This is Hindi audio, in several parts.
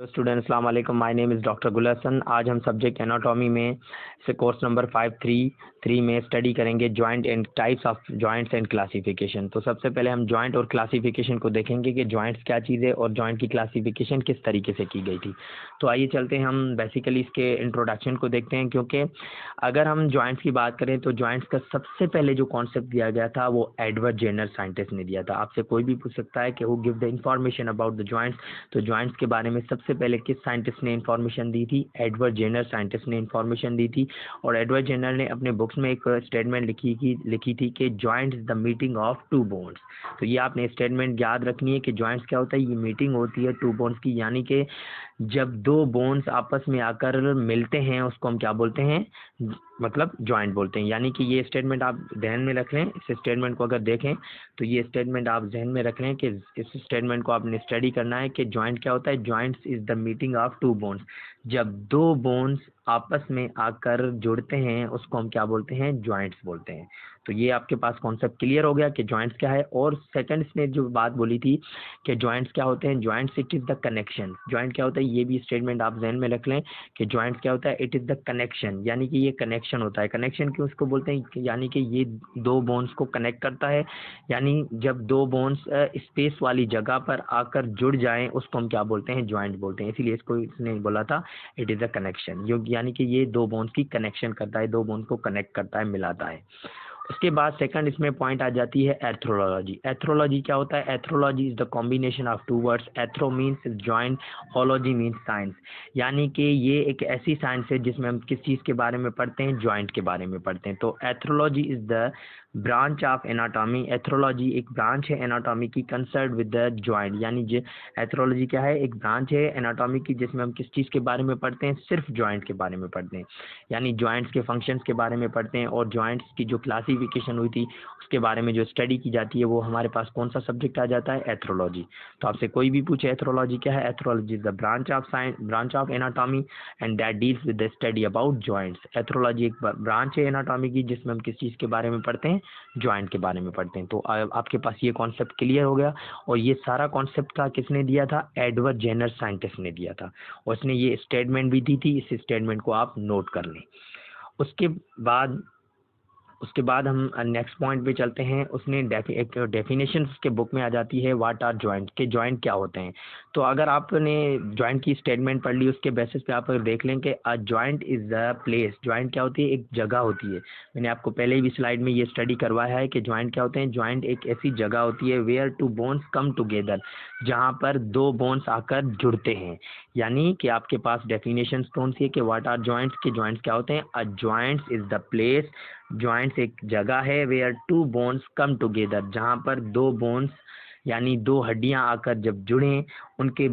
तो स्टूडेंट अस्सलाम वालेकुम, माय नेम इज़ डॉक्टर गुल हसन। आज हम सब्जेक्ट एनाटॉमी में से कोर्स नंबर 533 में स्टडी करेंगे joint and types of joints and classification. तो सबसे पहले हम जॉइंट और क्लासिफिकेशन को देखेंगे कि जॉइंट्स क्या चीज़ है और जॉइंट की क्लासिफिकेशन किस तरीके से की गई थी। तो आइए चलते हैं, हम बेसिकली इसके इंट्रोडक्शन को देखते हैं, क्योंकि अगर हम जॉइंट्स की बात करें तो जॉइंट्स का सबसे पहले जो कॉन्सेप्ट दिया गया था वो एडवर्ड जेनर साइंटिस्ट ने दिया था। आपसे कोई भी पूछ सकता है कि who give the information about the joints, तो जॉइंट्स के बारे में सबसे पहले किस साइंटिस्ट ने इंफॉर्मेशन दी थी? एडवर्ड जेनर साइंटिस्ट ने इंफॉर्मेशन दी थी। और एडवर्ड जेनर ने अपने बुक्स में एक स्टेटमेंट लिखी थी कि joints the meeting of two bones. तो ये आपने स्टेटमेंट याद रखनी है कि जॉइंट्स क्या होता है, ये मीटिंग होती है टू बोन्स की, यानी कि जब दो बोन्स आपस में आकर मिलते हैं उसको हम क्या बोलते हैं, मतलब जॉइंट बोलते हैं। यानी कि ये स्टेटमेंट आप ध्यान में रख लें। इस स्टेटमेंट को अगर देखें तो ये स्टेटमेंट आप ध्यान में रख लें कि इस स्टेटमेंट को आपने स्टडी करना है कि जॉइंट क्या होता है। Joints is the meeting of two bones. जब दो बोन्स आपस में आकर जुड़ते हैं उसको हम क्या बोलते हैं, जॉइंट्स बोलते हैं। तो ये आपके पास कॉन्सेप्ट क्लियर हो गया कि जॉइंट्स क्या है। और सेकंड इसने जो बात बोली थी कि जॉइंट्स क्या होते हैं, joints it is the connection. Joint क्या होता है, ये भी स्टेटमेंट आप ध्यान में रख लें कि जॉइंट्स क्या होता है, इट इज़ द कनेक्शन, यानी कि ये कनेक्शन होता है। कनेक्शन क्यों इसको बोलते हैं, यानी कि ये दो बोन्स को कनेक्ट करता है। यानी जब दो बोन्स स्पेस वाली जगह पर आकर जुड़ जाएं उसको हम क्या बोलते हैं, जॉइंट बोलते हैं। इसीलिए इसको इसने बोला था इट इज़ द कनेक्शन, यानी कि ये दो बोन्स की कनेक्शन करता है, दो बोन्स को कनेक्ट करता है, मिलाता है। उसके बाद सेकंड इसमें पॉइंट आ जाती है एथ्रोलॉजी। एथ्रोलॉजी क्या होता है? Arthrology is the combination of two words. Arthro means joint, ology means science, यानी कि ये एक ऐसी साइंस है जिसमें हम किस चीज़ के बारे में पढ़ते हैं, जॉइंट के बारे में पढ़ते हैं। तो arthrology is the branch of anatomy. Arthrology एक ब्रांच है एनाटॉमी की कंसर्न विद द जॉइंट, यानी एथ्रोलॉजी क्या है, एक ब्रांच है एनाटॉमी की जिसमें हम किस चीज़ के बारे में पढ़ते हैं, सिर्फ जॉइंट के बारे में पढ़ते हैं, यानी जॉइंट्स के फंक्शंस के बारे में पढ़ते हैं। और जॉइंट्स की जो क्लासिफिकेशन हुई थी उसके बारे में जो स्टडी की जाती है वो हमारे पास कौन सा सब्जेक्ट आ जाता है, एथ्रोलॉजी। तो आपसे कोई भी पूछे एथ्रोलॉजी क्या है, arthrology is the branch of science, branch of anatomy and that deals with the study about joints. Arthrology एक ब्रांच है एनाटॉमी की जिसमें हम किस चीज़ के बारे में पढ़ते हैं, जॉइंट के बारे में पढ़ते हैं। तो आपके पास ये कॉन्सेप्ट क्लियर हो गया। और ये सारा कॉन्सेप्ट था किसने दिया था, एडवर्ड जेनर साइंटिस्ट ने दिया था। और उसने ये स्टेटमेंट भी दी थी, इस स्टेटमेंट को आप नोट कर लें। उसके बाद हम नेक्स्ट पॉइंट पे चलते हैं। उसने एक डेफिनेशन उसके बुक में आ जाती है, व्हाट आर जॉइंट, के जॉइंट क्या होते हैं। तो अगर आपने जॉइंट की स्टेटमेंट पढ़ ली उसके बेसिस पे आप देख लें कि a joint is the place. Joint क्या होती है, एक जगह होती है। मैंने आपको पहले भी स्लाइड में ये स्टडी करवाया है कि जॉइंट क्या होते हैं। जॉइंट एक ऐसी जगह होती है where two bones come together, जहाँ पर दो बोन्स आकर जुड़ते हैं। यानी कि आपके पास डेफिनेशन कौन सी है कि व्हाट आर जॉइंट्स, के जॉइंट्स क्या होते हैं। A joints is the place, joints एक जगह है where two bones come together, जहाँ पर दो बोन्स यानी दो हड्डियां आकर जब जुड़ें उनके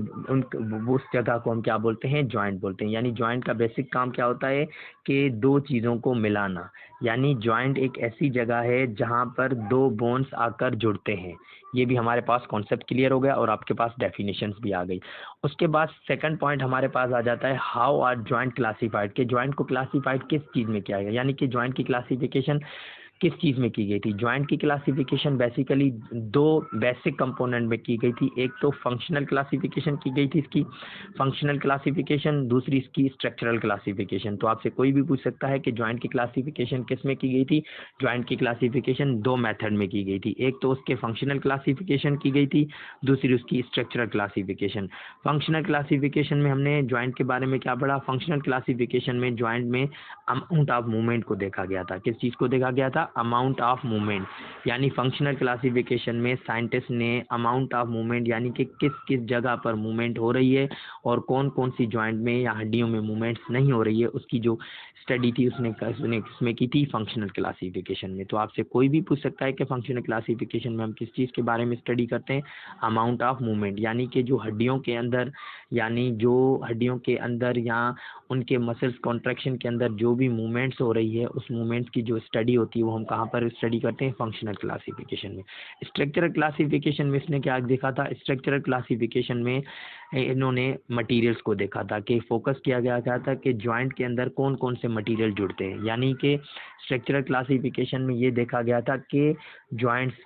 उस जगह को हम क्या बोलते हैं, जॉइंट बोलते हैं। यानी जॉइंट का बेसिक काम क्या होता है कि दो चीज़ों को मिलाना। यानी जॉइंट एक ऐसी जगह है जहाँ पर दो बोन्स आकर जुड़ते हैं। ये भी हमारे पास कॉन्सेप्ट क्लियर हो गया और आपके पास डेफिनेशंस भी आ गई। उसके बाद सेकंड पॉइंट हमारे पास आ जाता है, हाउ आर जॉइंट क्लासिफाइड, के जॉइंट को क्लासिफाइड किस चीज़ में किया गया, यानी कि जॉइंट की क्लासिफिकेशन किस चीज़ में की गई थी। जॉइंट की क्लासिफिकेशन बेसिकली दो बेसिक कंपोनेंट में की गई थी। एक तो फंक्शनल क्लासिफिकेशन की गई थी इसकी, फंक्शनल क्लासिफिकेशन, दूसरी इसकी स्ट्रक्चरल क्लासिफिकेशन। तो आपसे कोई भी पूछ सकता है कि जॉइंट की क्लासिफिकेशन किस में की गई थी। जॉइंट की क्लासिफिकेशन दो मेथड में की गई थी, एक तो उसके फंक्शनल क्लासिफिकेशन की गई थी, दूसरी उसकी स्ट्रक्चरल क्लासिफिकेशन। फंक्शनल क्लासिफिकेशन में हमने जॉइंट के बारे में क्या पढ़ा, फंक्शनल क्लासिफिकेशन में जॉइंट में अमाउंट ऑफ मूवमेंट को देखा गया था। किस चीज़ को देखा गया था, अमाउंट ऑफ मूवमेंट। यानी फंक्शनल क्लासिफिकेशन में साइंटिस्ट ने अमाउंट ऑफ मूवमेंट, यानी कि किस किस जगह पर मूवमेंट हो रही है और कौन कौन सी जॉइंट में या हड्डियों में मूवमेंट्स नहीं हो रही है, उसकी जो स्टडी थी उसने किसमें की थी, फंक्शनल क्लासिफिकेशन में। तो आपसे कोई भी पूछ सकता है कि फंक्शनल क्लासिफिकेशन में हम किस चीज़ के बारे में स्टडी करते हैं, अमाउंट ऑफ मूवमेंट, यानी कि जो हड्डियों के अंदर, या उनके मसल्स कॉन्ट्रैक्शन के अंदर जो भी मूवमेंट्स हो रही है उस मूवमेंट्स की जो स्टडी होती है वो हम कहाँ पर स्टडी करते हैं, फंक्शनल क्लासिफिकेशन में। स्ट्रक्चरल क्लासिफिकेशन में इसने क्या देखा था, स्ट्रक्चरल क्लासिफिकेशन में इन्होंने मटेरियल्स को देखा था कि फोकस किया गया था कि जॉइंट के अंदर कौन कौन से मटेरियल जुड़ते हैं। यानी कि स्ट्रक्चरल क्लासिफिकेशन में ये देखा गया था कि जॉइंट्स